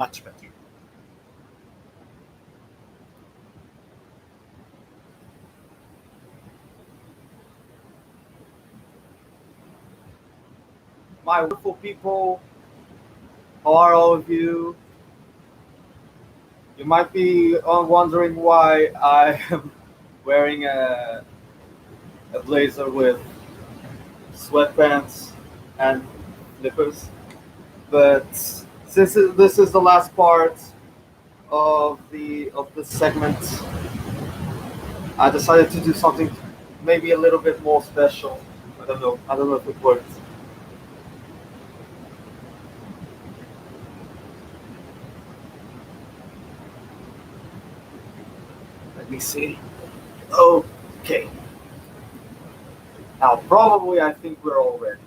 much better. My wonderful people, how are all of you? You might be wondering why I am wearing a blazer with sweatpants and slippers, but since this is the last part of the segment, I decided to do something maybe a little bit more special. I don't know. I don't know if it works. Let me see. Okay. Now, probably I think we're all ready.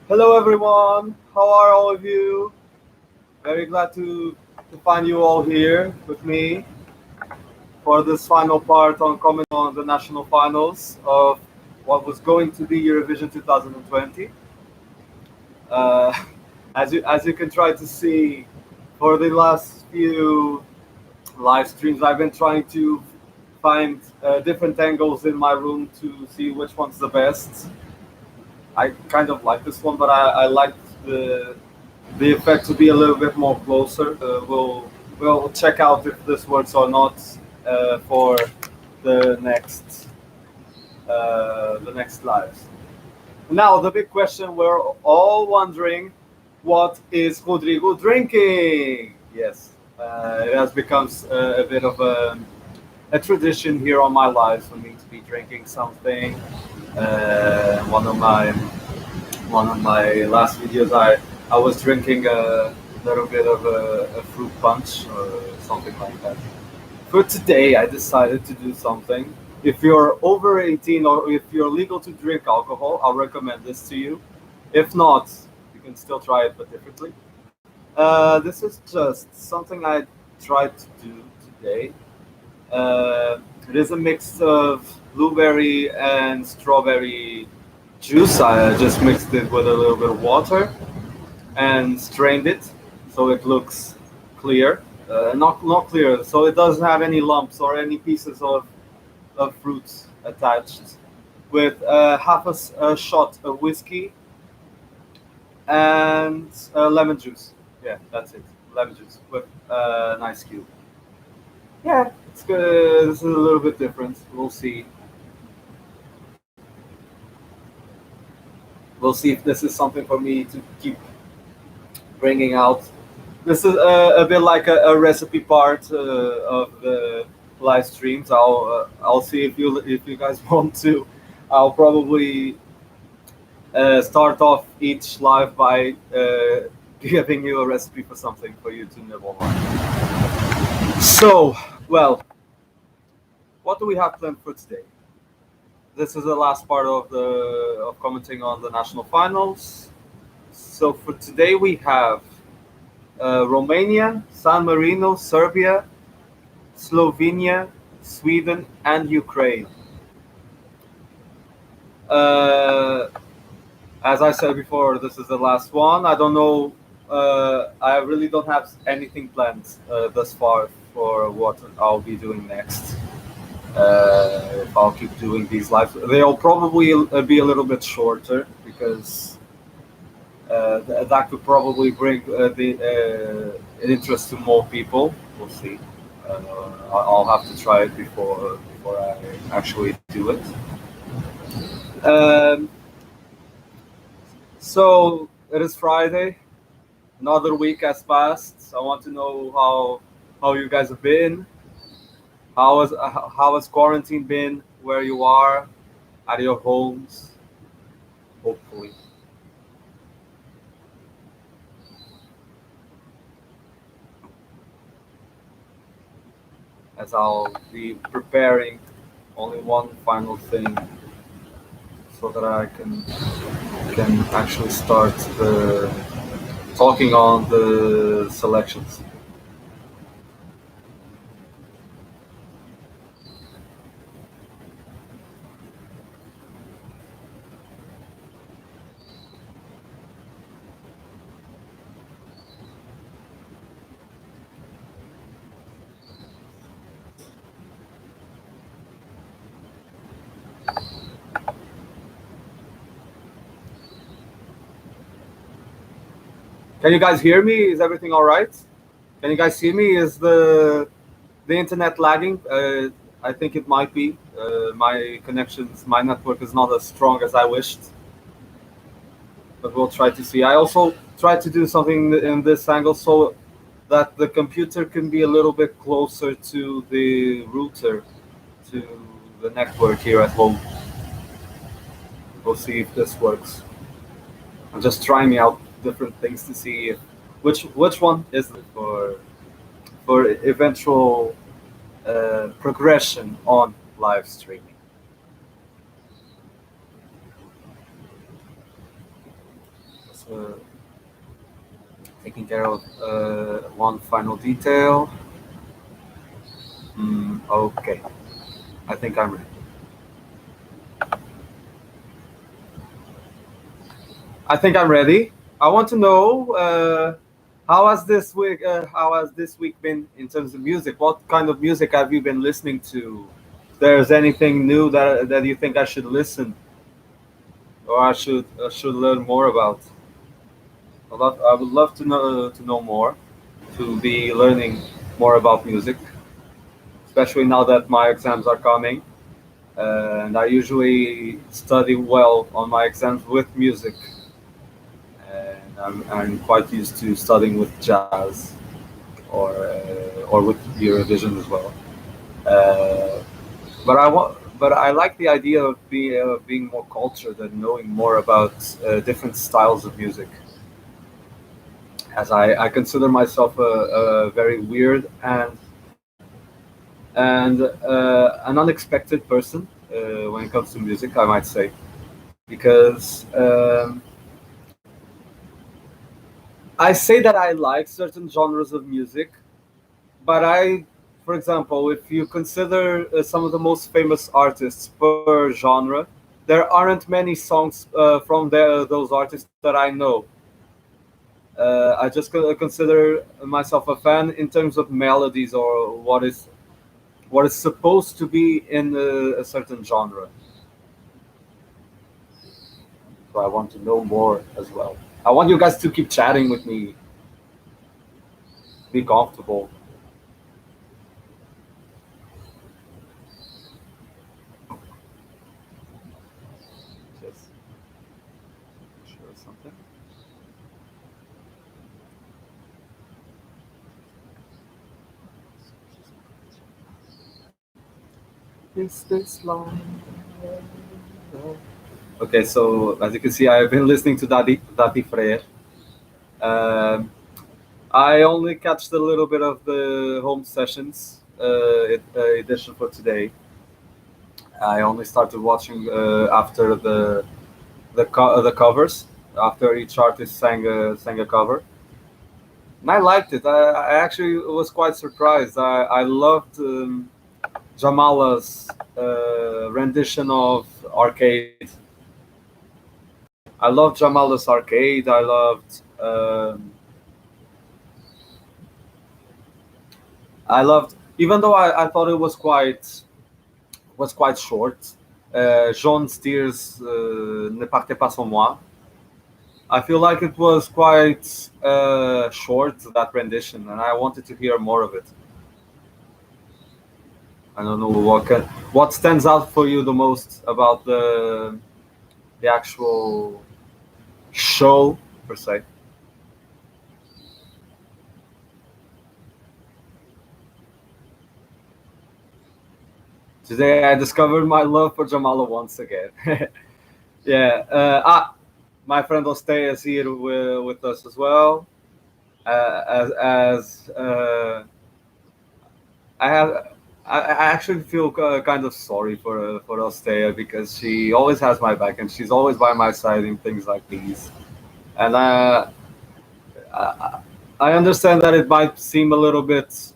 Hello, everyone. How are all of you? Very glad to find you all here with me for this final part on comment on the national finals of what was going to be Eurovision 2020. As you can try to see, for the last few live streams, I've been trying to find different angles in my room to see which one's the best. I kind of like this one, but I like the effect to be a little bit more closer. We'll check out if this works or not for the next lives. Now the big question we're all wondering: what is Rodrigo drinking? Yes, it has become a bit of a tradition here on my live for me to be drinking something. One of my last videos, I was drinking a little bit of a fruit punch or something like that. For today, I decided to do something. If you're over 18 or if you're legal to drink alcohol, I'll recommend this to you. If not, you can still try it, but differently. This is just something I tried to do today. It is a mix of blueberry and strawberry juice. I just mixed it with a little bit of water and strained it so it looks clear. Not clear, so it doesn't have any lumps or any pieces of fruits attached. With half a shot of whiskey and lemon juice. Yeah, that's it. Lemon juice with an ice cube. Yeah, it's good. This is a little bit different. We'll see. We'll see if this is something for me to keep bringing out. This is a bit like a recipe part of the live streams. I'll see if you guys want to. I'll probably start off each live by giving you a recipe for something for you to nibble on. So, well, what do we have planned for today? This is the last part of commenting on the national finals. So for today we have Romania, San Marino, Serbia, Slovenia, Sweden, and Ukraine. As I said before, this is the last one. I don't know. I really don't have anything planned thus far for what I'll be doing next. If I'll keep doing these lives, they'll probably be a little bit shorter because that could probably bring the interest to more people. We'll see. I'll have to try it before I actually do it. So it is Friday. Another week has passed. I want to know how you guys have been. How has quarantine been where you are, at your homes? Hopefully. As I'll be preparing only one final thing so that I can actually start talking on the selections. Can you guys hear me? Is everything all right? Can you guys see me? Is the internet lagging? I think it might be. My network is not as strong as I wished, but we'll try to see. I also tried to do something in this angle so that the computer can be a little bit closer to the router, to the network here at home. We'll see if this works. I'm just trying out different things to see if, which one is it for eventual progression on live streaming. So, taking care of one final detail. Okay, I think I'm ready. I want to know how has this week been in terms of music? What kind of music have you been listening to? If there's anything new that you think I should listen or I should learn more about? I would love to know more, to be learning more about music, especially now that my exams are coming. And I usually study well on my exams with music. And I'm quite used to studying with jazz or with Eurovision as well. But I like the idea of being more cultured and knowing more about different styles of music. As I consider myself a very weird and an unexpected person when it comes to music, I might say, because I say that I like certain genres of music, but for example, if you consider some of the most famous artists per genre, there aren't many songs from those artists that I know. I just consider myself a fan in terms of melodies or what is supposed to be in a certain genre. So I want to know more as well. I want you guys to keep chatting with me. Be comfortable. Just share something. Is this long? Okay, so as you can see, I've been listening to Dati Freire. I only catched a little bit of the home sessions edition for today. I only started watching after the covers, after each artist sang a cover, and I liked it. I actually was quite surprised. I loved Jamala's rendition of Arcade. I loved Jamala's Arcade. I loved, even though I thought it was quite short. Jean Steers Ne partez pas sans moi. I feel like it was quite short, that rendition, and I wanted to hear more of it. I don't know what stands out for you the most about the actual show per se. Today I discovered my love for Jamala once again. Yeah. My friend Ostay is here with us as well. I actually feel kind of sorry for Ostea, because she always has my back and she's always by my side in things like these. And I understand that it might seem a little bit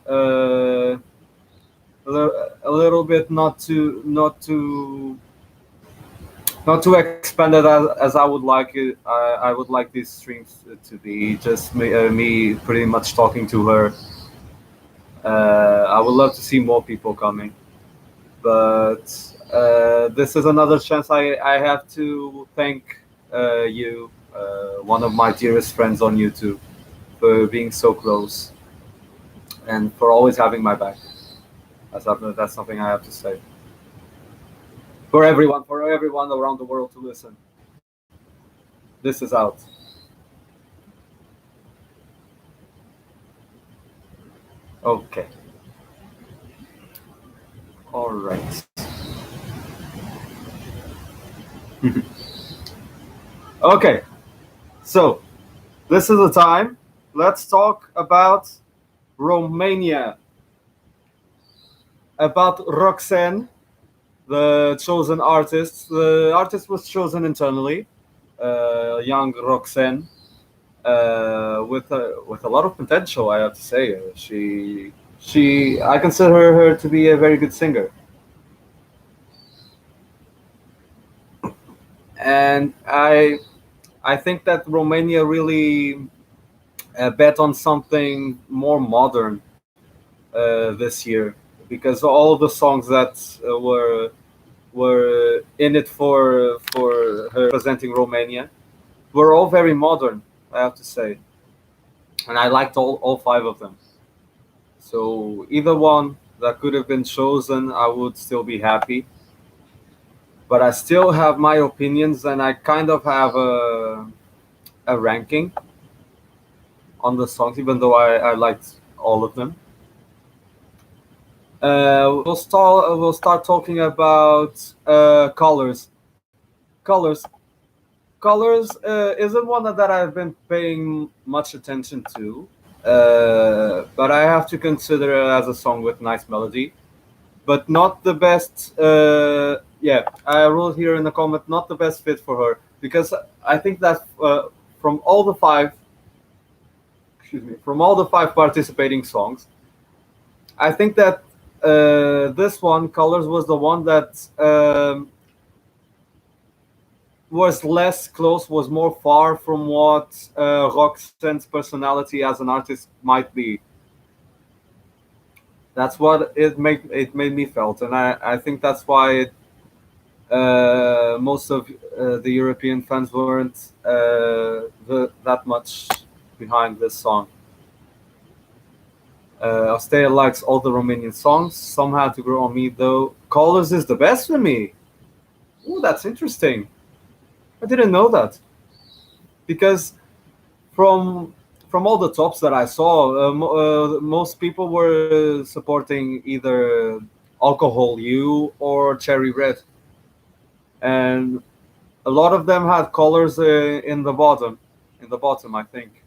not too expanded as I would like it. I would like these streams to be just me pretty much talking to her. I would love to see more people coming, but this is another chance I have to thank you, one of my dearest friends on YouTube, for being so close, and for always having my back. That's something I have to say. For everyone around the world to listen. This is out. Okay. All right. Okay. So, this is the time. Let's talk about Romania. About Roxanne, the chosen artist. The artist was chosen internally. Young Roxanne, with a lot of potential, I have to say. I consider her to be a very good singer, and I think that Romania really bet on something more modern this year, because all the songs that were in it for her representing Romania were all very modern, I have to say, and I liked all five of them. So either one that could have been chosen, I would still be happy. But I still have my opinions, and I kind of have a ranking on the songs, even though I liked all of them. We'll start talking about colors. Colors. Colors isn't one that I've been paying much attention to, but I have to consider it as a song with nice melody, but not the best. Yeah, I wrote here in the comment, not the best fit for her, because I think that from all the five, from all the five participating songs, I think that this one, Colors, was the one that was less close, was more far from what Roxanne's personality as an artist might be. That's what it made me felt, and I think that's why most of the European fans weren't that much behind this song. Ostea likes all the Romanian songs. Some had to grow on me though. Colors is the best for me. Oh, that's interesting. I didn't know that, because from all the tops that I saw, most people were supporting either Alcohol You or Cherry Red, and a lot of them had Colors in the bottom. I think.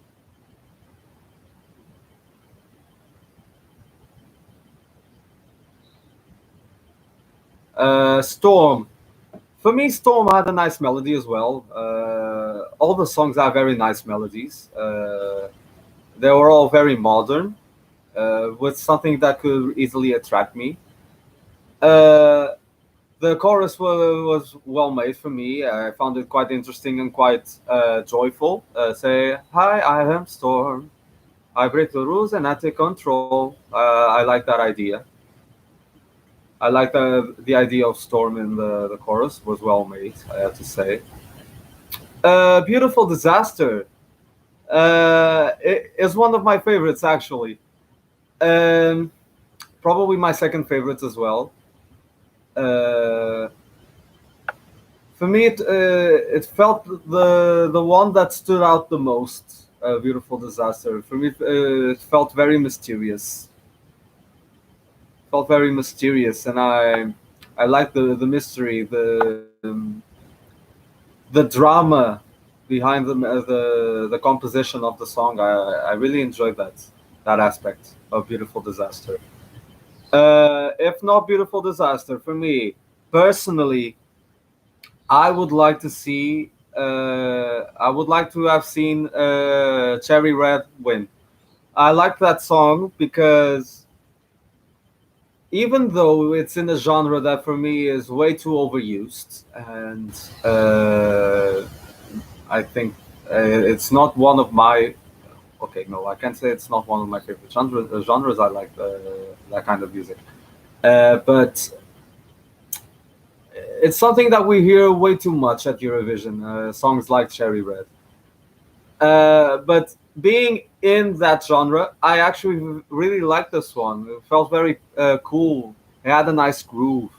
Storm. For me, Storm had a nice melody as well. All the songs have very nice melodies. They were all very modern, with something that could easily attract me. The chorus was well made for me. I found it quite interesting and quite joyful. Say, hi, I am Storm. I break the rules and I take control. I like that idea. I like the idea of Storm in the chorus was well made, I have to say. Beautiful Disaster is one of my favorites, actually. Probably my second favorite as well. For me, it felt the one that stood out the most. Beautiful Disaster. For me, it felt very mysterious. Felt very mysterious, and I like the mystery, the drama behind the composition of the song. I really enjoyed that aspect of Beautiful Disaster. If not Beautiful Disaster, for me personally, I would like to see. I would like to have seen Cherry Red win. I like that song because even though it's in a genre that for me is way too overused, and I think it's not one of my. Okay, no, I can't say it's not one of my favorite genres. I like that kind of music, but it's something that we hear way too much at Eurovision. Songs like Cherry Red, but being in that genre, I actually really liked this one. It felt very cool. It had a nice groove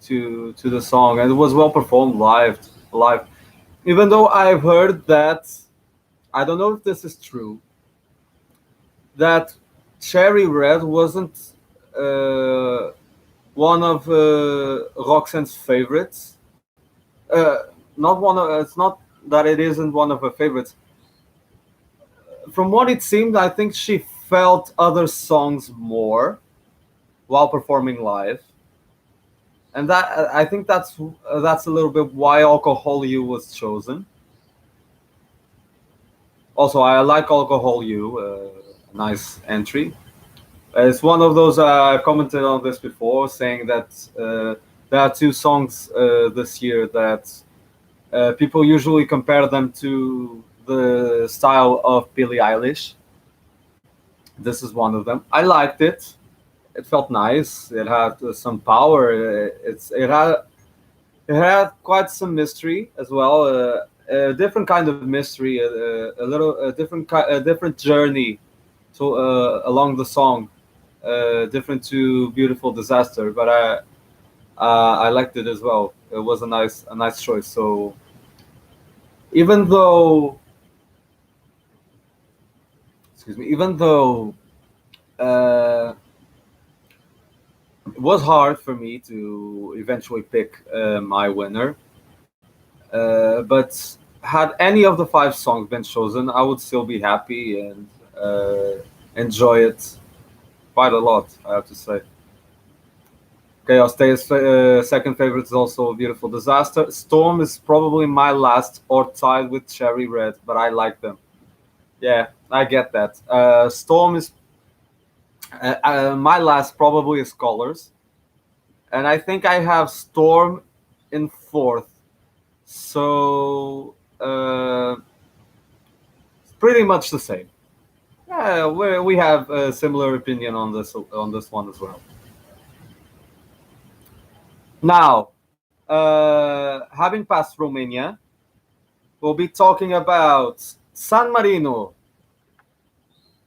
to the song, and it was well performed live. Even though I've heard that, I don't know if this is true, that Cherry Red wasn't uh, one of Roxanne's favorites. Not one of. It's not that it isn't one of her favorites. From what it seemed, I think she felt other songs more while performing live, and that I think that's a little bit why Alcohol You was chosen. Also, I like Alcohol You, nice entry. It's one of those I've commented on this before, saying that there are two songs this year that people usually compare them to the style of Billie Eilish. This is one of them. I liked it. It felt nice. It had some power. It had quite some mystery as well. A different kind of mystery. A different journey. So along the song, different to Beautiful Disaster. But I liked it as well. It was a nice choice. So even though, excuse me, even though it was hard for me to eventually pick my winner, but had any of the five songs been chosen, I would still be happy and enjoy it quite a lot, I have to say. Okay, I'll stay as second favorite is also Beautiful Disaster. Storm is probably my last, or tied with Cherry Red, but I like them. Yeah, I get that. Storm is my last, probably is Colors, and I think I have Storm in fourth. So it's pretty much the same. Yeah, we have a similar opinion on this one as well. Now, having passed Romania, we'll be talking about San Marino.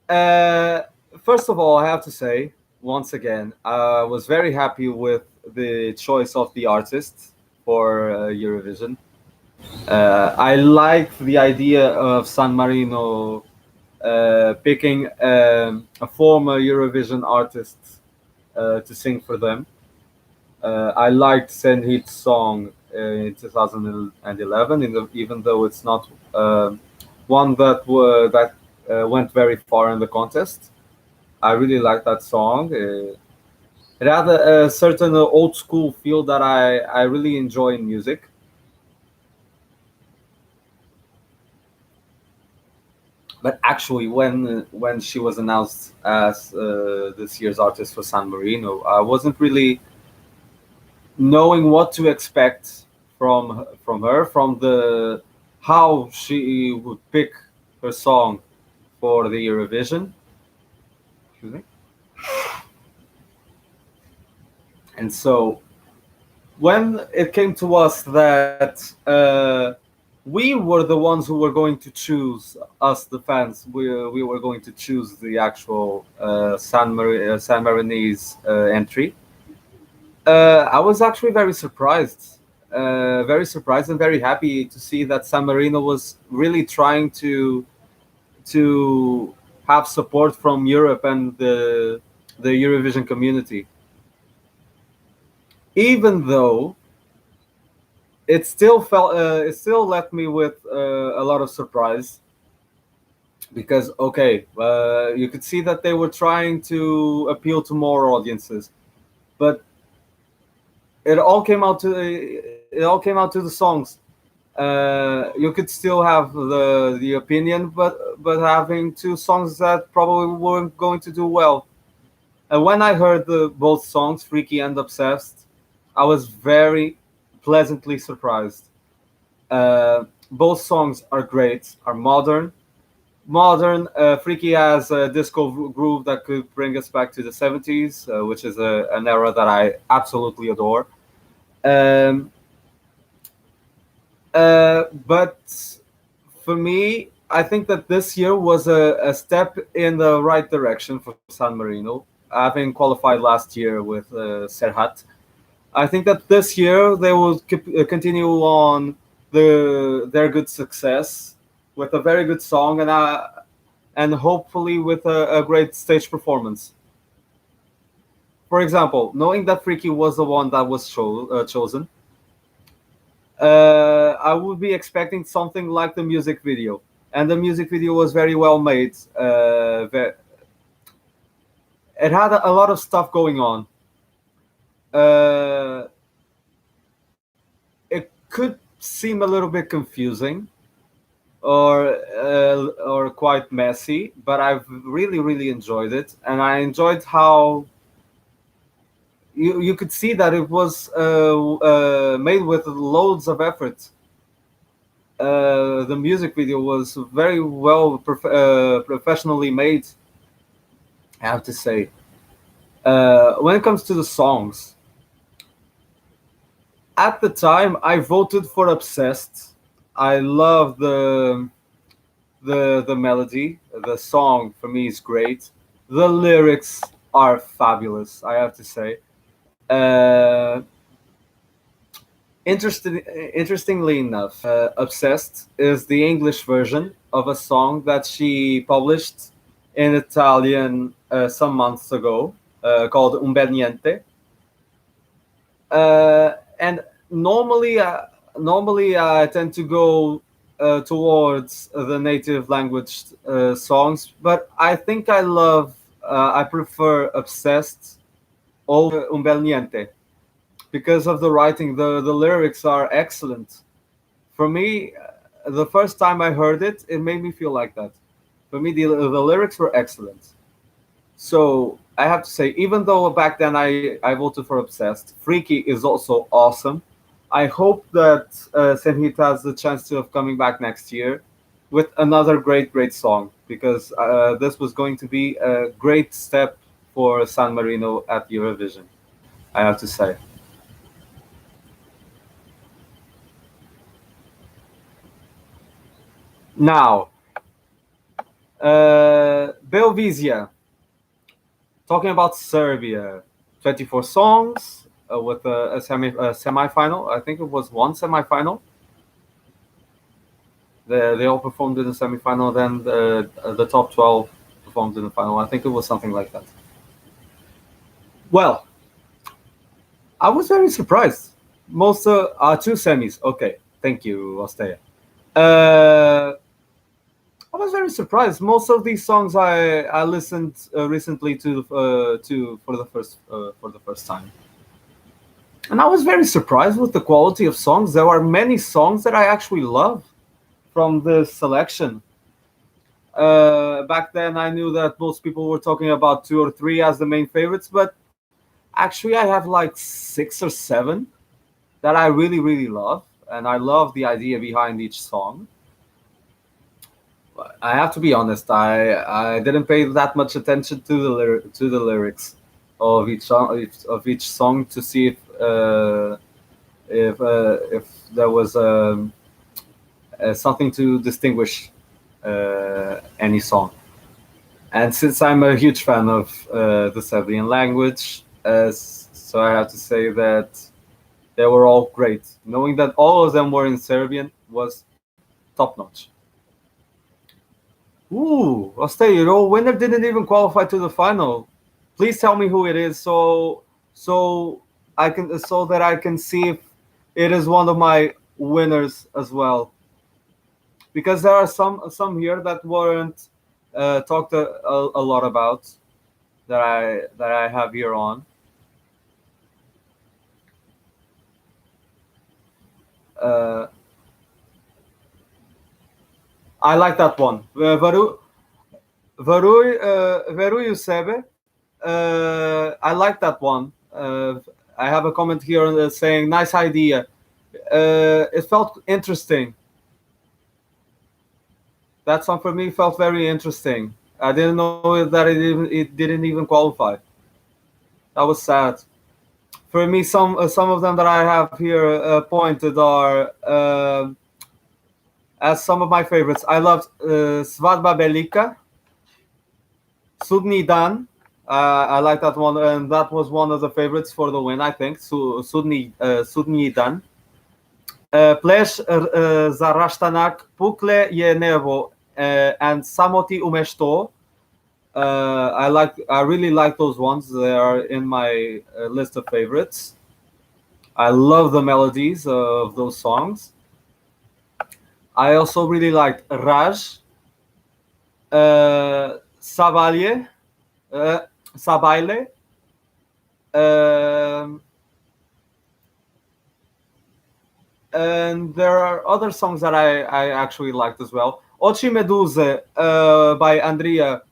First of all, I have to say, once again, I was very happy with the choice of the artist for Eurovision. I like the idea of San Marino picking a former Eurovision artist to sing for them. I liked Senhit's song in 2011, even though it's not one that went very far in the contest. I really liked that song. It had a certain old school feel that I really enjoy in music. But actually, when she was announced as this year's artist for San Marino, I wasn't really knowing what to expect from her, from the how she would pick her song for the Eurovision. Excuse me. And so when it came to us that we were the ones who were going to choose, us the fans, we were going to choose the actual San Marinese entry. I was actually very surprised and very happy to see that San Marino was really trying to have support from Europe and the Eurovision community, even though it still left me with a lot of surprise, because okay, you could see that they were trying to appeal to more audiences, but it all came out to the songs. You could still have the opinion, but having two songs that probably weren't going to do well. And when I heard both songs, Freaky and Obsessed, I was very pleasantly surprised. Both songs are great, are modern. Freaky has a disco groove that could bring us back to the 70s, which is an era that I absolutely adore. Um, but for me, I think that this year was a step in the right direction for San Marino, having qualified last year with Serhat. I think that this year they will continue on their good success with a very good song and hopefully with a great stage performance. For example, knowing that Freaky was the one that was chosen, I would be expecting something like the music video, and the music video was very well made. It had a lot of stuff going on. Uh, it could seem a little bit confusing or quite messy, but I've really enjoyed it, and I enjoyed how you could see that it was made with loads of effort. The music video was very well professionally made, I have to say. When it comes to the songs, at the time I voted for Obsessed. I love the melody. The song for me is great. The lyrics are fabulous, I have to say. Uh, Interestingly enough, Obsessed is the English version of a song that she published in Italian some months ago called Un bel niente. And normally I tend to go towards the native language songs, but I think I prefer Obsessed over Un bel niente because of the writing. The lyrics are excellent. For me, the first time I heard it, it made me feel like that. For me, the lyrics were excellent. So I have to say, even though back then I voted for Obsessed, Freaky is also awesome. I hope that Senhit has the chance of coming back next year with another great song, because this was going to be a great step for San Marino at Eurovision, I have to say. Now, Beovizija, talking about Serbia, 24 songs with a semi-final. I think it was one semi-final. They all performed in the semi-final. Then the top 12 performed in the final. I think it was something like that. Well, I was very surprised. Most two semis. Okay, thank you, Ostea. I was very surprised. Most of these songs I listened recently to for the first time, and I was very surprised with the quality of songs. There are many songs that I actually love from this selection. Back then, I knew that most people were talking about two or three as the main favorites, but actually, I have like 6 or 7 that I really love, and I love the idea behind each song. I have to be honest. I didn't pay that much attention to the lyrics of each song to see if there was something to distinguish any song. And since I'm a huge fan of the Serbian language, so I have to say that they were all great. Knowing that all of them were in Serbian was top notch. Ooh, Oste, winner didn't even qualify to the final. Please tell me who it is, so that I can see if it is one of my winners as well. Because there are some here that weren't talked a lot about that I have here on. I like that one. Veruju sebe. I like that one. I have a comment here saying, nice idea. It felt interesting. That song for me felt very interesting. I didn't know that it didn't even qualify. That was sad. For me, some of them that I have here pointed are as some of my favorites. I loved Svadba Velika, Sudni Dan. I like that one, and that was one of the favorites for the win, I think. Sudni Dan. Pleš Zaraštanak, Pukle je Nevo, and Samoti Umešto. I really like those ones. They are in my list of favorites. I love the melodies of those songs. I also really liked Raj, Sabaile, and there are other songs that I actually liked as well. Oči Meduze by Andrea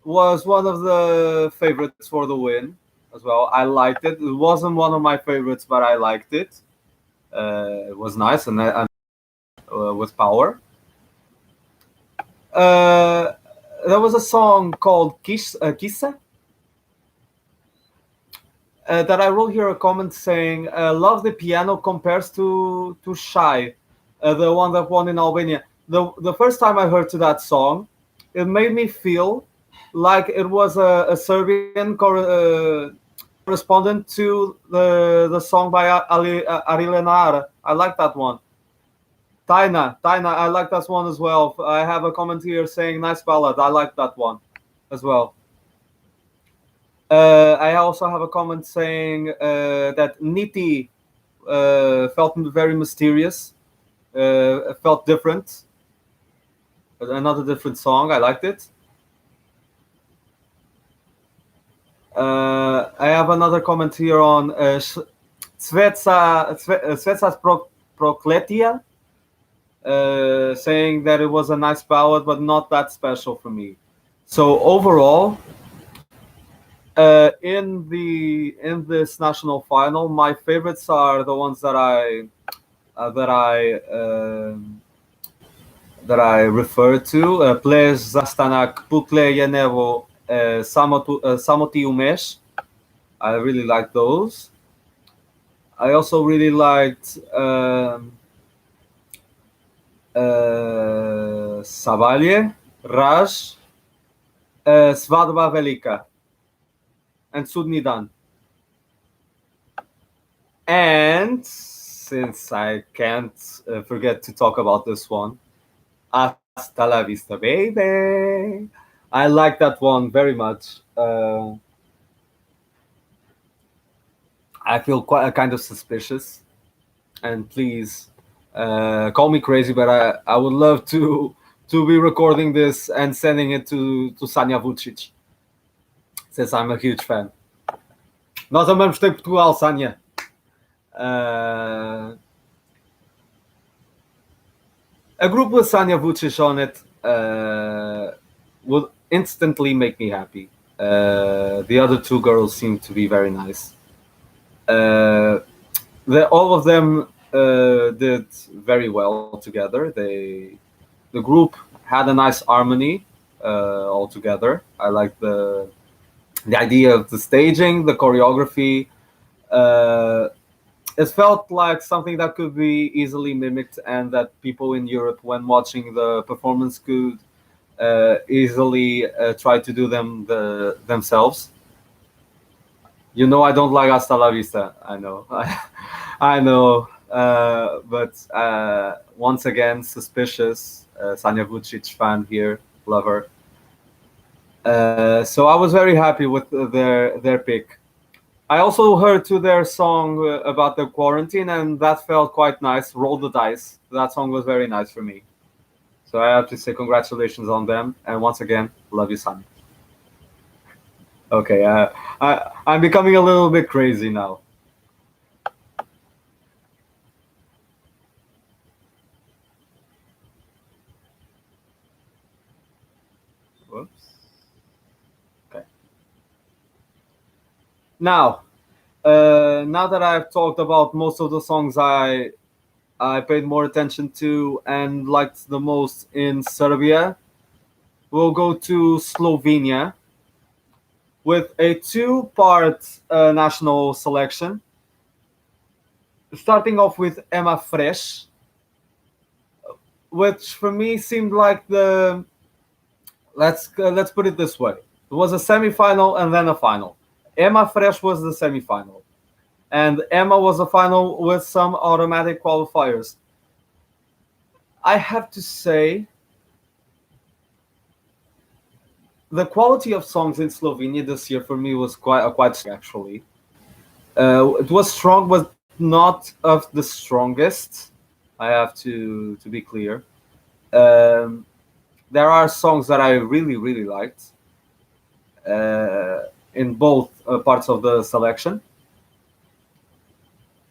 was one of the favorites for the win as well. I liked it. It wasn't one of my favorites, but I liked it. It was nice and with power. There was a song called Kissa that I wrote here a comment saying, love the piano compares to Shy, the one that won in Albania. The first time I heard to that song, it made me feel like it was a Serbian correspondent to the song by Arilenar. I like that one. Taina, I like that one as well. I have a comment here saying nice ballad. I like that one as well. I also have a comment saying that Niti felt very mysterious, felt different. Another different song. I liked it. I have another comment here on Svetsa's Prokletia, saying that it was a nice ballad, but not that special for me. So overall, in this national final, my favorites are the ones that I refer to. Plez Zastanak, Pukle Yenevo, Samoti Umesh. I really like those. I also really liked Savalje, Raj, Svadba Velika, and Sudni Dan. And since I can't forget to talk about this one, Hasta la vista, baby. I like that one very much. I feel quite kind of suspicious, and please call me crazy, but I would love to be recording this and sending it to Sanja Vucic, since I'm a huge fan. Nós amamos ter Portugal, Sanja. A group with Sanja Vucic on it would instantly make me happy. The other two girls seem to be very nice. All of them did very well together. The group had a nice harmony all together. I like the idea of the staging, the choreography. It felt like something that could be easily mimicked, and that people in Europe, when watching the performance, could easily try to do them themselves. You know, I don't like Hasta la Vista. I know. I know. But once again, suspicious. Sanja Vucic fan here. Love her. So I was very happy with their pick. I also heard to their song about the quarantine, and that felt quite nice. Roll the Dice. That song was very nice for me. So I have to say congratulations on them. And once again, love you, son. Okay, I'm becoming a little bit crazy now. Whoops. Okay. Now that I've talked about most of the songs I paid more attention to and liked the most in Serbia, we'll go to Slovenia with a two-part national selection. Starting off with EMA Fres. which for me seemed like the let's put it this way. It was a semi-final and then a final. EMA Fres was the semi-final, and EMA was a final with some automatic qualifiers. I have to say, the quality of songs in Slovenia this year for me was quite actually. It was strong, but not of the strongest. I have to be clear. There are songs that I really liked in both parts of the selection.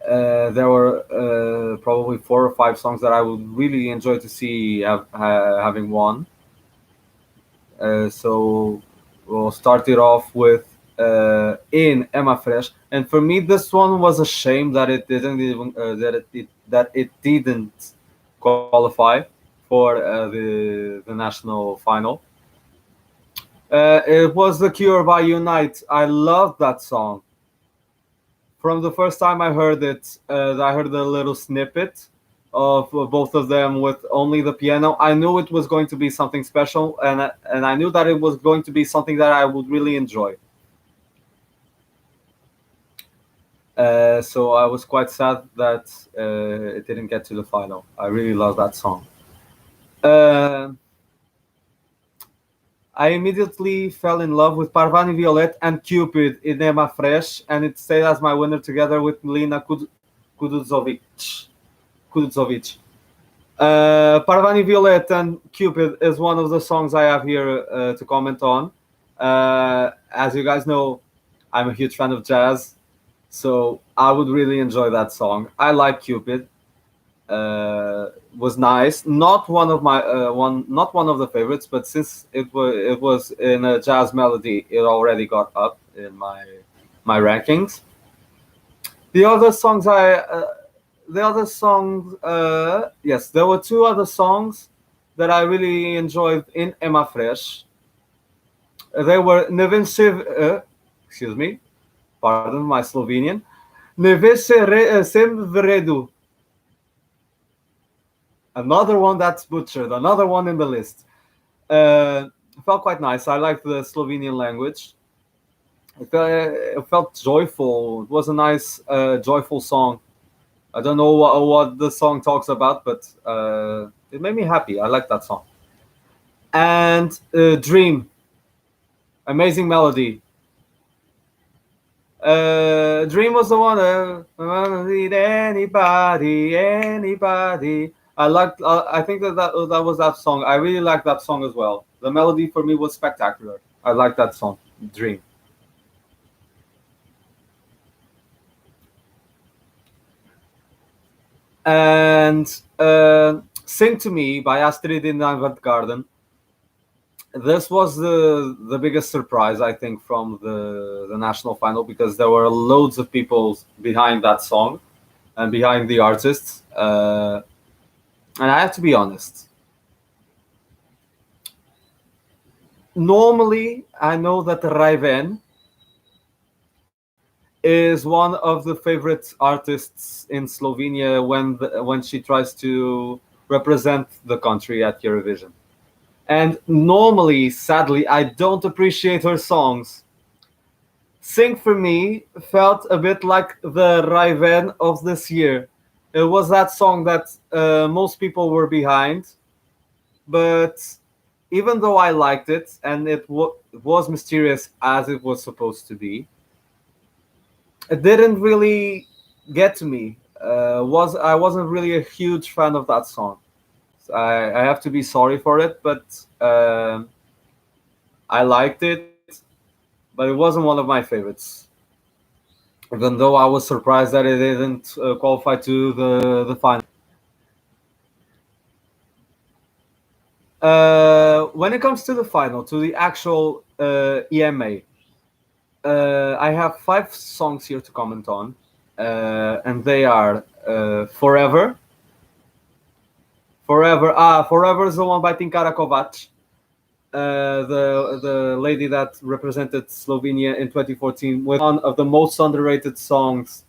There were probably 4 or 5 songs that I would really enjoy to see having won. So we'll start it off with in EMA Fres, and for me this one was a shame that it didn't even that it didn't qualify for the national final. It was The Cure by Unite. I loved that song. From the first time I heard it, I heard a little snippet of both of them with only the piano. I knew it was going to be something special, and I knew that it was going to be something that I would really enjoy. So I was quite sad that it didn't get to the final. I really love that song. I immediately fell in love with Parvani Violet and Cupid in EMA Fres, and it stayed as my winner together with Milina Kuduzovic. Parvani Violet and Cupid is one of the songs I have here to comment on. As you guys know, I'm a huge fan of jazz, so I would really enjoy that song. I like Cupid. Was nice. Not one of the favorites, but since it was in a jazz melody, it already got up in my rankings. The other songs yes, there were 2 other songs that I really enjoyed in EMA Fres. They were excuse me, pardon my Slovenian, Sem Vredu. Another one that's butchered, another one in the list. It felt quite nice. I liked the Slovenian language. It felt joyful. It was a nice, joyful song. I don't know what the song talks about, but it made me happy. I like that song. And Dream. Amazing melody. Dream was the one. Anybody. I think that was that song. I really liked that song as well. The melody for me was spectacular. I like that song, Dream. And Sing to Me by Astrid in Garden. This was the biggest surprise, I think, from the national final, because there were loads of people behind that song and behind the artists. And I have to be honest. Normally, I know that Raven is one of the favorite artists in Slovenia when she tries to represent the country at Eurovision. And normally, sadly, I don't appreciate her songs. Sing for me felt a bit like the Raven of this year. It was that song that most people were behind, but even though I liked it and it was mysterious as it was supposed to be, it didn't really get to me. I wasn't really a huge fan of that song. So I have to be sorry for it, but I liked it, but it wasn't one of my favorites. Even though I was surprised that it didn't qualify to the final. When it comes to the final, to the actual EMA, I have 5 songs here to comment on, and they are Forever. Forever is the one by Tinkara Kovac, the lady that represented Slovenia in 2014 with one of the most underrated songs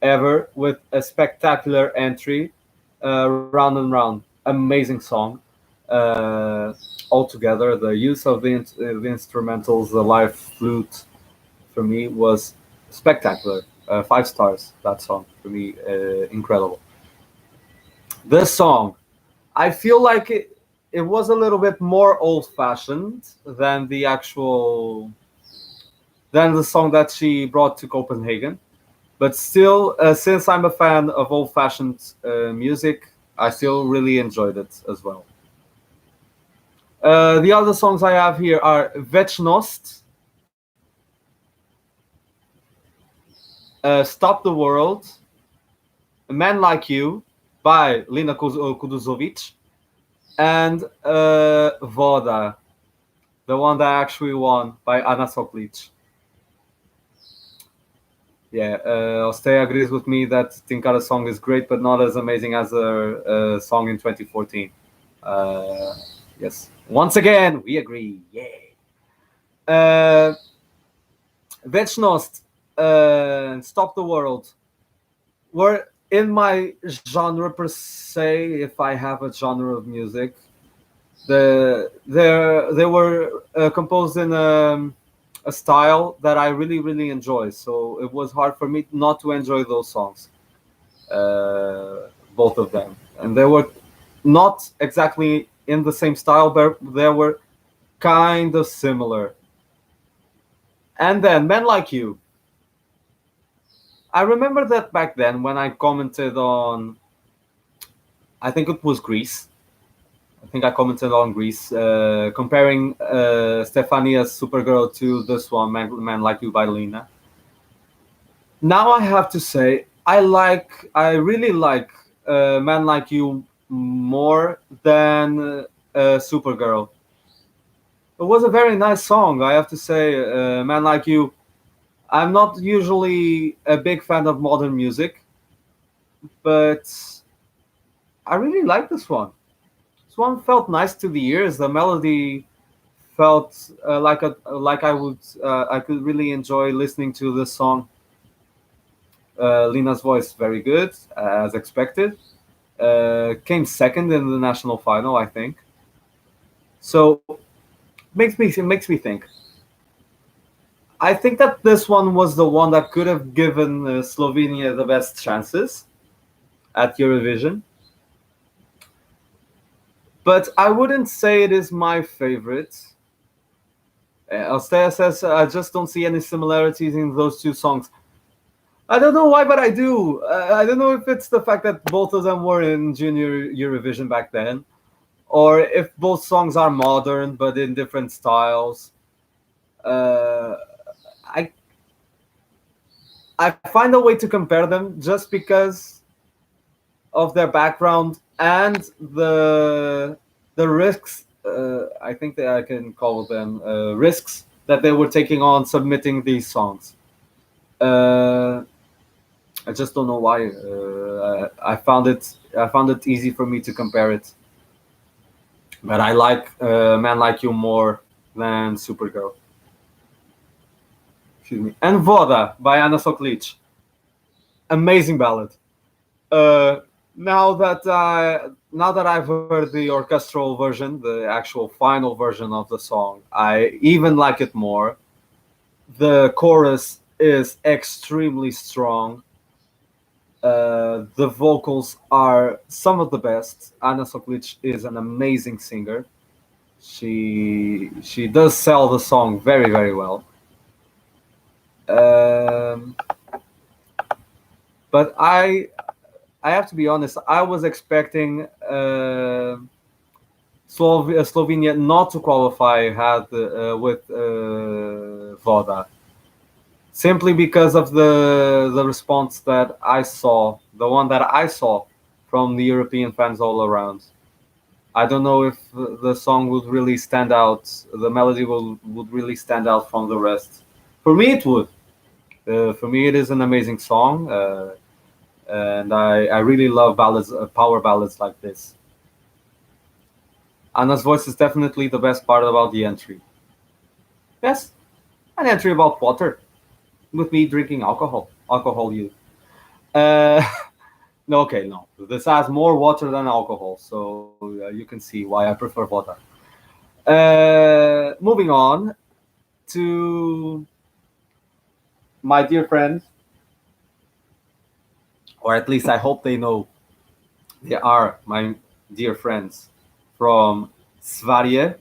ever, with a spectacular entry, Round and Round. amazing song. Altogether, the use of the instrumentals, the live flute, for me was spectacular. 5 stars. That song for me, incredible. This song, I feel like it was a little bit more old-fashioned than the song that she brought to Copenhagen. But still, since I'm a fan of old-fashioned music, I still really enjoyed it as well. The other songs I have here are Večnost, Stop the World, A Man Like You by Lina Kuduzovic, and Voda, the one that actually won by Ana Soklic. Yeah, Ostea agrees with me that Tinkara's song is great, but not as amazing as her song in 2014. Yes, once again, we agree. Yeah. Večnost, Stop the World were in my genre per se, if I have a genre of music. They were composed in a style that I really, really enjoy. So it was hard for me not to enjoy those songs, both of them. And they were not exactly in the same style, but they were kind of similar. And then Men Like You. I remember that back then when I commented on, I think it was Greece. I think I commented on Greece, comparing Stefania's Supergirl to this one, Man Like You by Lina. Now I have to say, I really like Man Like You more than Supergirl. It was a very nice song, I have to say. Man Like You. I'm not usually a big fan of modern music, but I really like this one. This one felt nice to the ears. The melody felt like I could really enjoy listening to this song. Lina's voice very good, as expected. Came second in the national final, I think. So makes me think. I think that this one was the one that could have given Slovenia the best chances at Eurovision. But I wouldn't say it is my favorite. Ostea says, I just don't see any similarities in those two songs. I don't know why, but I do. I don't know if it's the fact that both of them were in Junior Eurovision back then, or if both songs are modern but in different styles. I find a way to compare them just because of their background and the risks. I think that I can call them risks that they were taking on submitting these songs. I just don't know why. I found it easy for me to compare it, but I like Man Like You more than Supergirl. Excuse me. And Voda by Ana Soklic. Amazing ballad. Now that I've heard the orchestral version, the actual final version of the song, I even like it more. The chorus is extremely strong. The vocals are some of the best. Ana Soklic is an amazing singer. She does sell the song very, very well. But I have to be honest. I was expecting Slovenia not to qualify with Voda, simply because of the response that I saw, the one that I saw from the European fans all around. I don't know if the song would really stand out, the melody would really stand out from the rest. For me, it would. For me, it is an amazing song, and I really love ballads, power ballads like this. Anna's voice is definitely the best part about the entry. Yes, an entry about water, with me drinking alcohol. You. No, okay, no. This has more water than alcohol, so you can see why I prefer water. Moving on to my dear friends, or at least I hope they know they are my dear friends from Sverige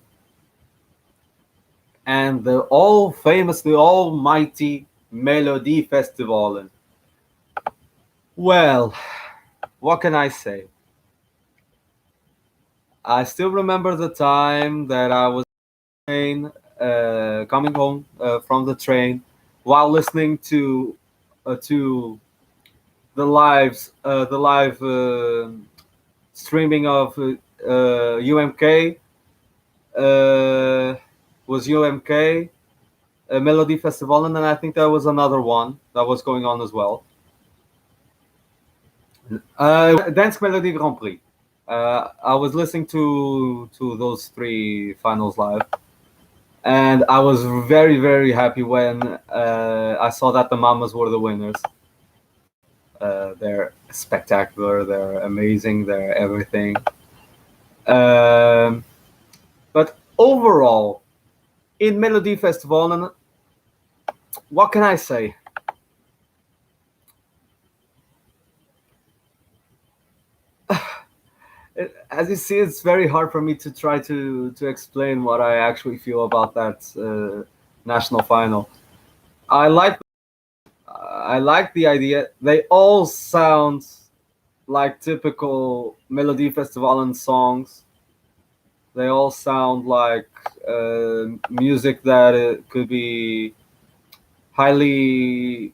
and the all famous, the almighty Melodifestivalen. Well, what can I say? I still remember the time that I was coming home from the train while listening to the live streaming of UMK was UMK Melodifestivalen, and I think there was another one that was going on as well. Dance Melody Grand Prix. I was listening to those three finals live, and I was very, very happy when I saw that the Mamas were the winners. They're spectacular, they're amazing, they're everything. But overall, in Melodifestivalen, what can I say? As you see, it's very hard for me to try to explain what I actually feel about that national final. I like the idea. They all sound like typical Melodifestivalen songs. They all sound like music that could be highly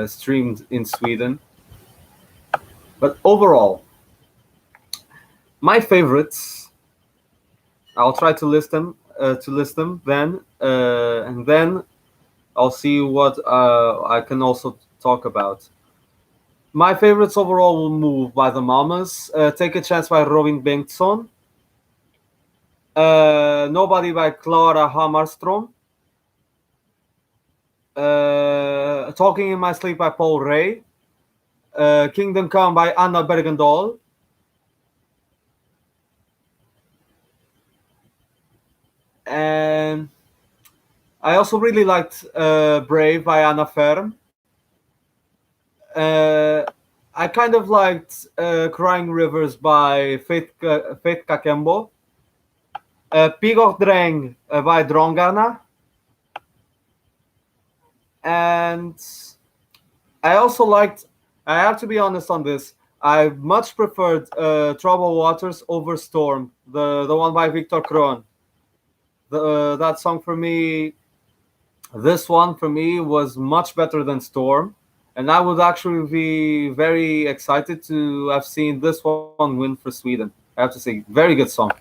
streamed in Sweden. But overall, my favorites, I'll try to list them. Then, and then I'll see what I can also talk about. My favorites overall will move by the Mamas. Take a Chance by Robin Bengtsson. Nobody by Clara Hammarström. Talking in My Sleep by Paul Ray. Kingdom Come by Anna Bergendahl. And I also really liked Brave by Anna Ferm. I kind of liked Crying Rivers by Faith Kakembo. Pigor Dreng by Drongarna. And I also liked, I have to be honest on this, I much preferred Troubled Waters over Storm, the one by Victor Kron. That song for me, this one for me was much better than Storm, and I would actually be very excited to have seen this one win for Sweden. I have to say, very good song.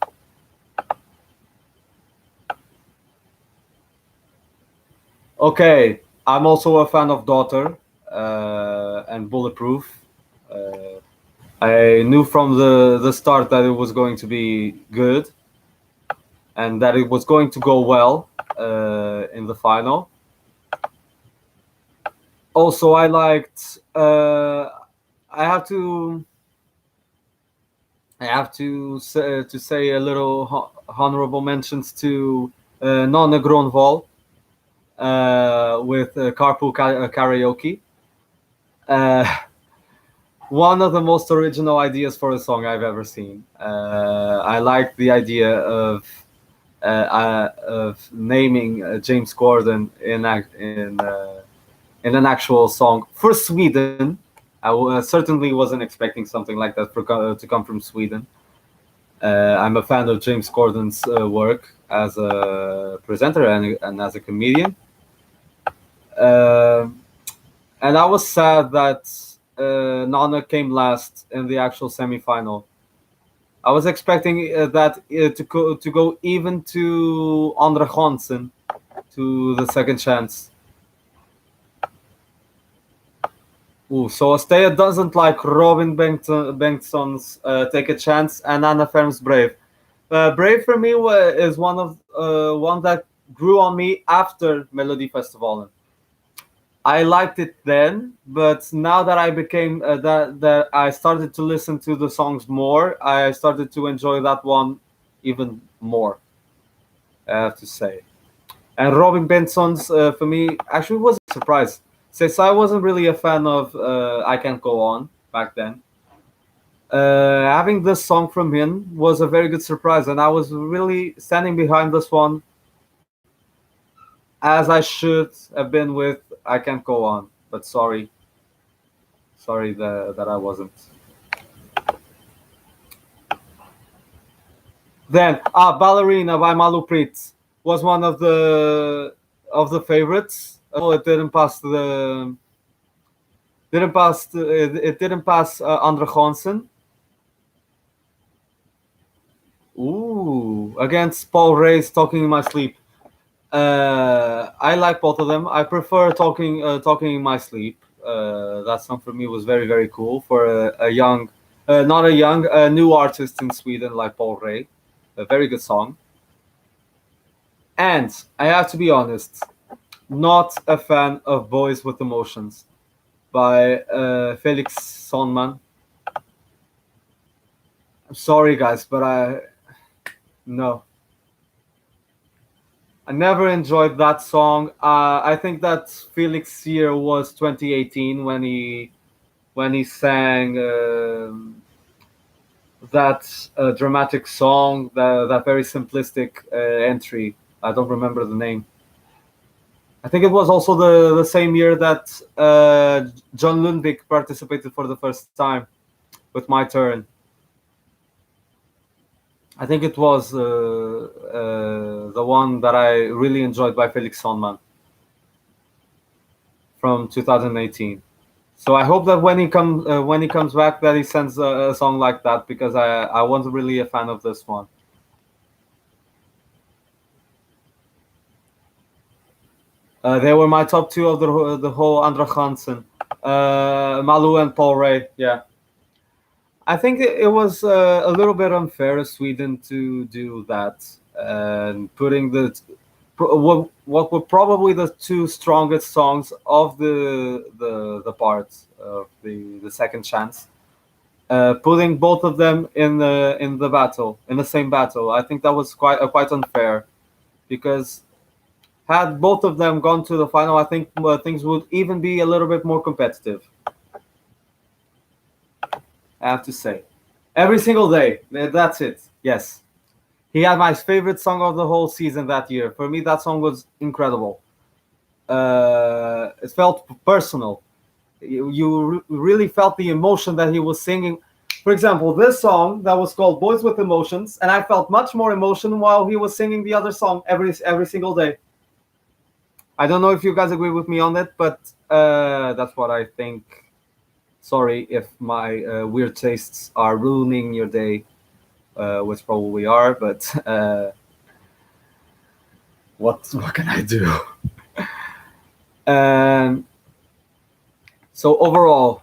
Okay, I'm also a fan of Daughter and Bulletproof. I knew from the start that it was going to be good and that it was going to go well in the final. Also, I liked. I have to say a little honorable mentions to Nonne Gronval with Carpool Karaoke. One of the most original ideas for a song I've ever seen. I like the idea of naming James Corden in an actual song for Sweden. I certainly wasn't expecting something like that to come from Sweden. I'm a fan of James Corden's work as a presenter and as a comedian. And I was sad that Nana came last in the actual semi-final. I was expecting that to go even to Andre Hansen to the second chance. Ooh, so Astea doesn't like Robin Bengtsson's Take a Chance and Anna Ferm's Brave. Brave for me is one that grew on me after Melodifestivalen. I liked it then, but now that I became that I started to listen to the songs more, I started to enjoy that one even more. I have to say. And Robin Benson's for me actually was a surprise, since I wasn't really a fan of I Can't Go On back then. Having this song from him was a very good surprise, and I was really standing behind this one as I should have been with I Can't Go On. But sorry that I wasn't. Then Ballerina by Malu Prit was one of the favorites. Oh, it didn't pass it didn't pass Andre Hansen. Ooh, against Paul Ray's Talking in My Sleep. I like both of them. I prefer Talking in My Sleep. That song for me was very, very cool for a young, not a young, a new artist in Sweden like Paul Ray. A very good song. And I have to be honest, not a fan of Boys with Emotions by Felix Sonman. I'm sorry, guys, but no. I never enjoyed that song. I think that Felix year was 2018 when he sang that dramatic song, that very simplistic entry. I don't remember the name. I think it was also the same year that John Lundvik participated for the first time with My Turn. I think it was the one that I really enjoyed by Felix Sonman from 2018. So I hope that when he comes back, that he sends a song like that, because I wasn't really a fan of this one. They were my top two of the whole Andre Hansen, Malu and Paul Ray. Yeah. I think it was a little bit unfair of Sweden to do that, and putting what were probably the two strongest songs of the parts of the second chance, putting both of them in the battle, in the same battle. I think that was quite unfair, because had both of them gone to the final, I think things would even be a little bit more competitive. I have to say, Every Single Day. That's it. Yes, he had my favorite song of the whole season that year. For me, that song was incredible. It felt personal. You really felt the emotion that he was singing. For example, this song that was called "Boys with Emotions," and I felt much more emotion while he was singing the other song, Every Single Day. I don't know if you guys agree with me on it, but that's what I think. Sorry if my weird tastes are ruining your day, which probably are, but what can I do? So overall,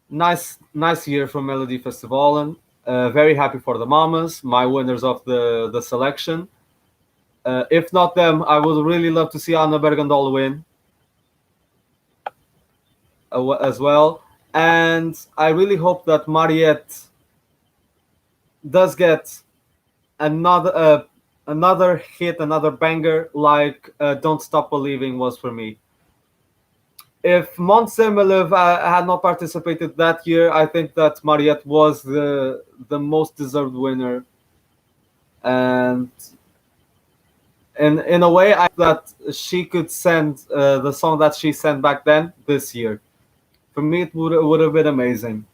nice year from Melodifestivalen. Very happy for the mamas, my winners of the selection. If not them, I would really love to see Anna Bergendahl win as well. And I really hope that Mariette does get another hit, another banger like Don't Stop Believing was for me. If Mont Saint-Melieuw had not participated that year, I think that Mariette was the most deserved winner. And in a way, I thought she could send the song that she sent back then this year. For me, it would have been amazing.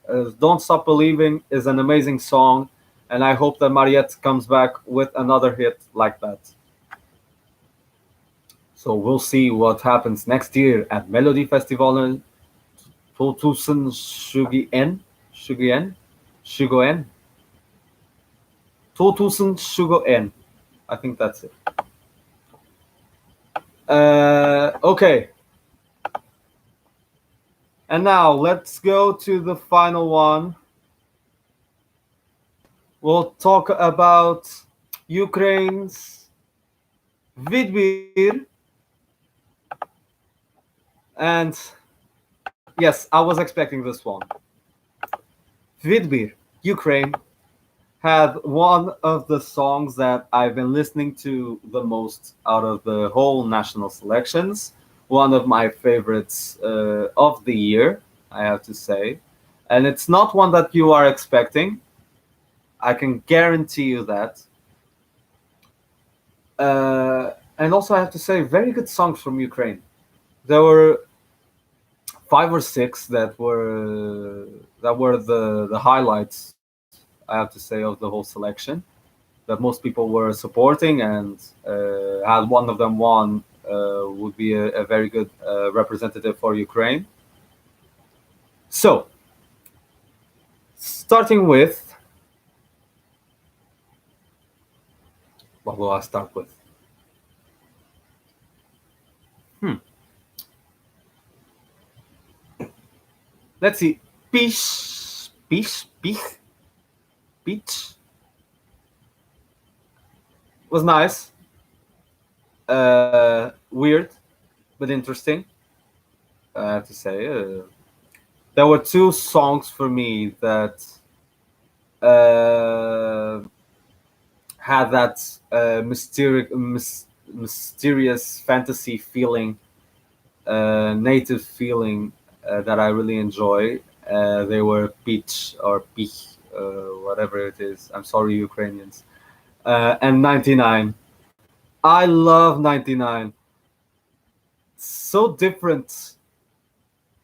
Don't Stop Believing is an amazing song, and I hope that Mariette comes back with another hit like that. So we'll see what happens next year at Melodifestivalen 2021. 2021. I think that's it. Okay. And now let's go to the final one. We'll talk about Ukraine's Vidbir And yes, I was expecting this one. Vidbir, Ukraine, had one of the songs that I've been listening to the most out of the whole national selections. One of my favorites of the year, I have to say. And it's not one that you are expecting. I can guarantee you that. And also, I have to say, very good songs from Ukraine. There were 5 or 6 that were the highlights, I have to say, of the whole selection, that most people were supporting, and had one of them won, would be a very good representative for Ukraine. So, starting with, what will I start with? Let's see. Peach was nice. Weird, but interesting. I have to say. There were 2 songs for me that had that mysterious fantasy feeling, native feeling that I really enjoy. They were Peach or Pich, whatever it is. I'm sorry, Ukrainians. And 99. I love 99. So different.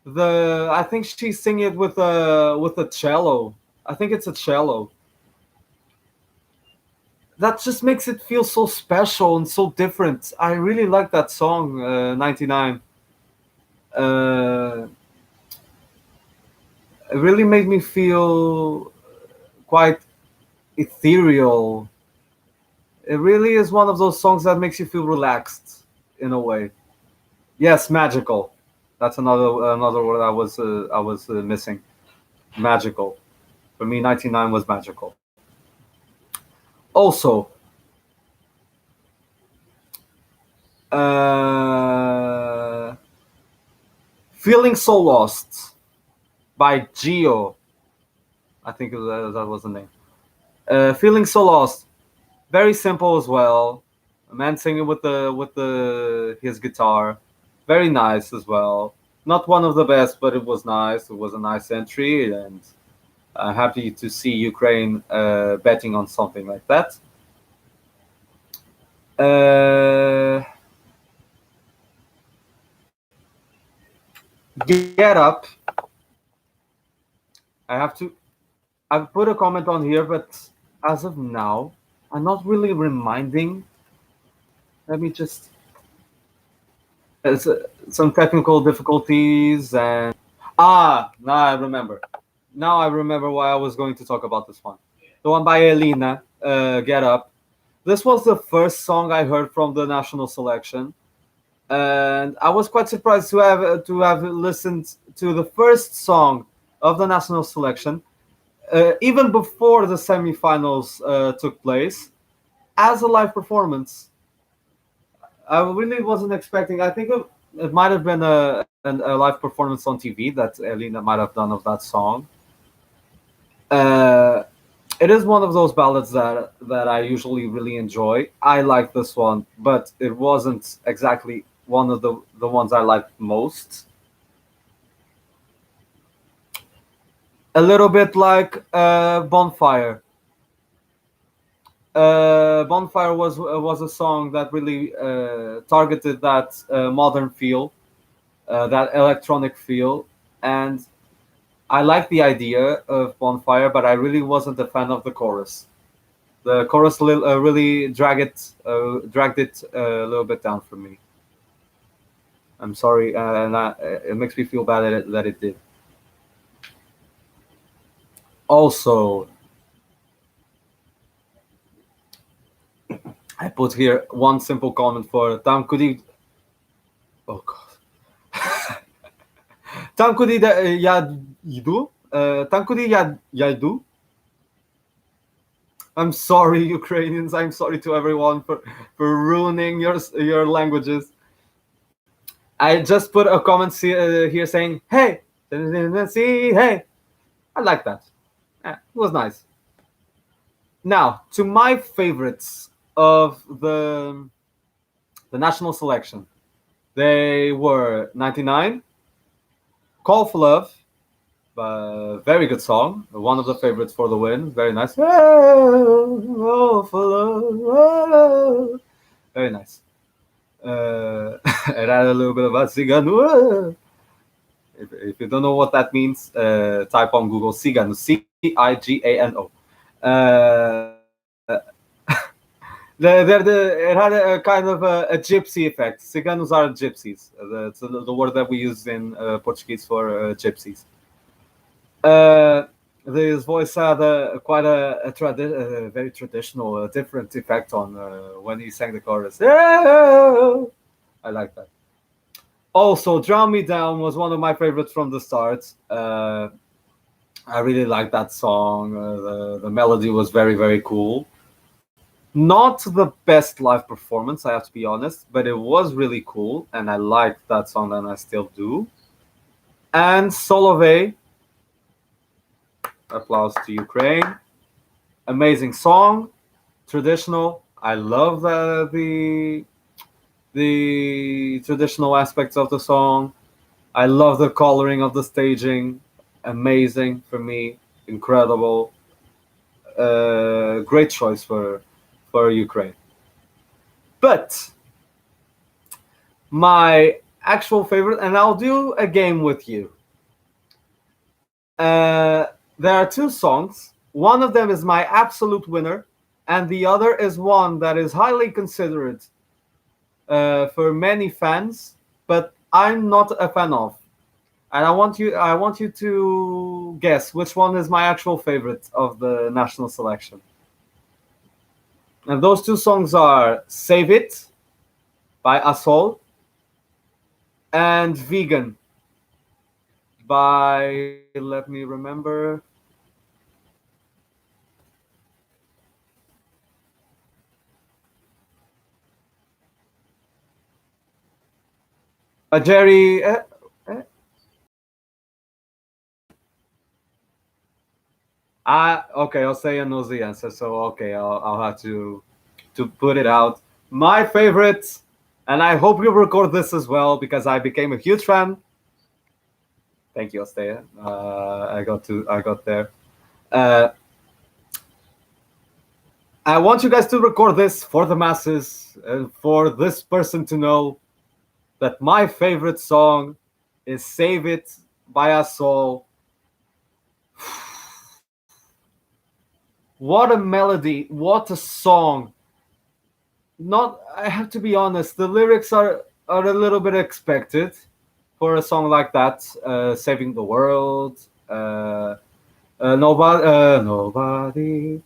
I think she's singing it with a cello. I think it's a cello. That just makes it feel so special and so different. I really like that song, 99. It really made me feel quite ethereal. It really is one of those songs that makes you feel relaxed in a way. Yes, magical. That's another word I was missing. Magical. For me, 99 was magical. Also, Feeling So Lost by Gio. I think that was the name. Feeling So Lost. Very simple as well. A man singing with his guitar. Very nice as well. Not one of the best, but it was nice. It was a nice entry, and I'm happy to see Ukraine betting on something like that. Get Up. I've put a comment on here, but as of now, I'm not really reminding. Let me just. Some technical difficulties, and now I remember. Now I remember why I was going to talk about this one. The one by Elina, Get Up. This was the first song I heard from the national selection, and I was quite surprised to have listened to the first song of the national selection, even before the semifinals took place, as a live performance. I really wasn't expecting. I think it might have been a live performance on TV that Elina might have done of that song. It is one of those ballads that I usually really enjoy. I like this one, but it wasn't exactly one of the ones I liked most. A little bit like Bonfire. Bonfire was a song that really targeted that modern feel, that electronic feel, and I like the idea of Bonfire, but I really wasn't a fan of the chorus. The chorus really dragged it a little bit down for me. I'm sorry, and it makes me feel bad that it did. Also, I put here one simple comment for Tamkudi. Oh God. Tamkudi Yadu. Tamkudi Yadu. I'm sorry, Ukrainians. I'm sorry to everyone for ruining your languages. I just put a comment here saying, "Hey, see, hey." I like that. Yeah, it was nice. Now to my favorites of the national selection. They were 99, Call for Love, very good song. One of the favorites for the win. Very nice. Oh, for love. Very nice. It had a little bit of a cigano. If you don't know what that means, type on Google cigano. Cigano. It had a kind of a gypsy effect. Ciganos are gypsies. That's the word that we use in Portuguese for gypsies. His voice had quite a very traditional, different effect on when he sang the chorus. I like that. Also, Drown Me Down was one of my favorites from the start. I really liked that song. The melody was very, very cool. Not the best live performance, I have to be honest, but it was really cool, and I liked that song, and I still do. And Solove, applause to Ukraine. Amazing song, traditional. I love the traditional aspects of the song. I love the coloring of the staging. Amazing for me, incredible. Great choice for Ukraine. But my actual favorite, and I'll do a game with you. There are two songs. One of them is my absolute winner, and the other is one that is highly considered for many fans, but I'm not a fan of. And I want you to guess which one is my actual favorite of the national selection. And those two songs are Save It by Asol and Vegan by, let me remember, Jerry. Okay, I'll say I know the answer. So okay, I'll have to put it out. My favorite, and I hope you record this as well because I became a huge fan. Thank you, Ostea. I got there. I want you guys to record this for the masses and for this person to know that my favorite song is "Save It" by Asol. What a melody! What a song! I have to be honest. The lyrics are a little bit expected for a song like that. Saving the world. Nobody.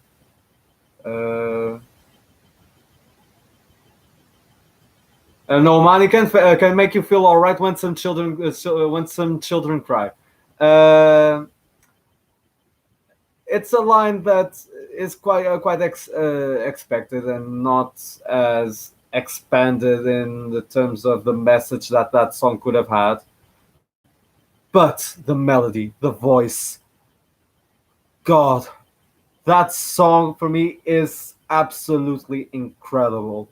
No money can make you feel all right when some children cry. It's a line that is quite expected and not as expanded in the terms of the message that song could have had. But the melody, the voice, God, that song for me is absolutely incredible.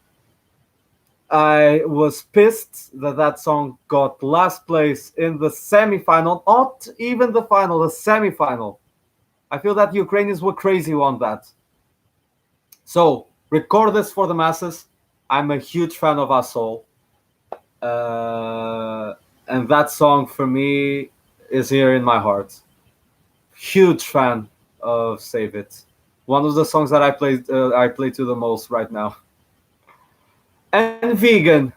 I was pissed that song got last place in the semi-final, not even the final, the semi-final. I feel that Ukrainians were crazy on that. So, record this for the masses. I'm a huge fan of Asol. And that song for me is here in my heart. Huge fan of Save It. One of the songs that I play to the most right now. And Vegan.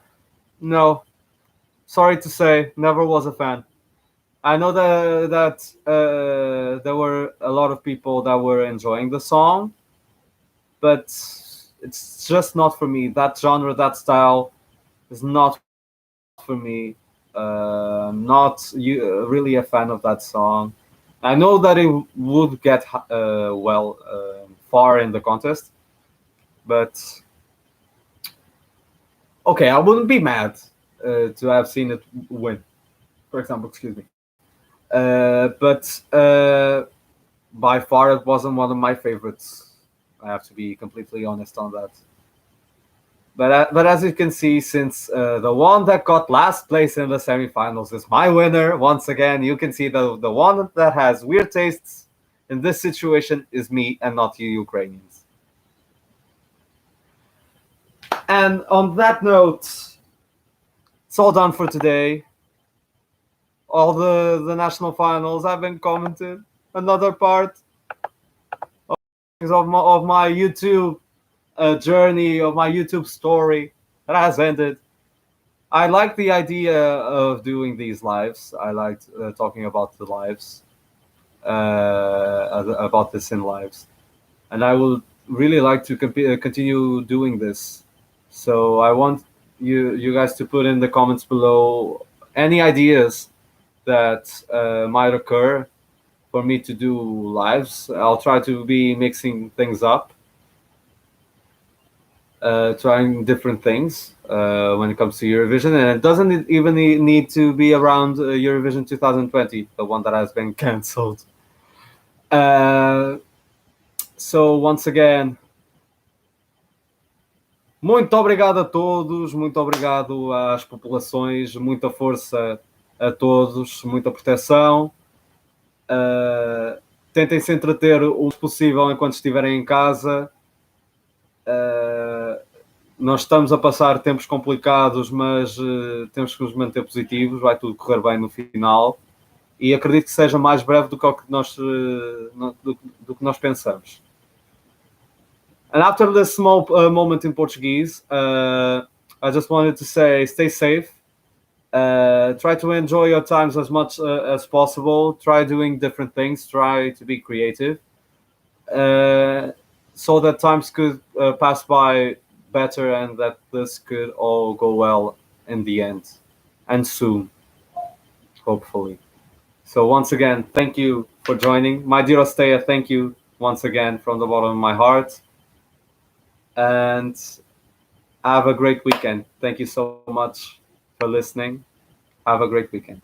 No. Sorry to say, never was a fan. I know that there were a lot of people that were enjoying the song, but it's just not for me. That genre, that style is not for me. Not really a fan of that song. I know that it would get far in the contest, but okay, I wouldn't be mad to have seen it win, for example. Excuse me. But by far, it wasn't one of my favorites. I have to be completely honest on that. But as you can see, since the one that got last place in the semifinals is my winner, once again, you can see the one that has weird tastes in this situation is me and not you Ukrainians. And on that note, it's all done for today. All the national finals have been commented. Another part of my YouTube journey, of my YouTube story that has ended. I like the idea of doing these lives. I liked talking about the lives, about this in lives, and I would really like to continue doing this. So I want you guys to put in the comments below any ideas that might occur for me to do lives. I'll try to be mixing things up, trying different things when it comes to Eurovision, and it doesn't even need to be around Eurovision 2020, the one that has been cancelled. So once again, muito obrigado a todos, muito obrigado às populações, muita força a todos, muita proteção. Tentem se entreter o mais possível enquanto estiverem em casa. Nós estamos a passar tempos complicados, mas temos que nos manter positivos, vai tudo correr bem no final. E acredito que seja mais breve do que o que nós, do que nós pensamos. And after this small moment in Portuguese, I just wanted to say, stay safe. Try to enjoy your times as much as possible. Try doing different things. Try to be creative. So that times could pass by better and that this could all go well in the end. And soon, hopefully. So once again, thank you for joining. My dear Osteia, thank you once again from the bottom of my heart. And have a great weekend. Thank you so much for listening. Have a great weekend.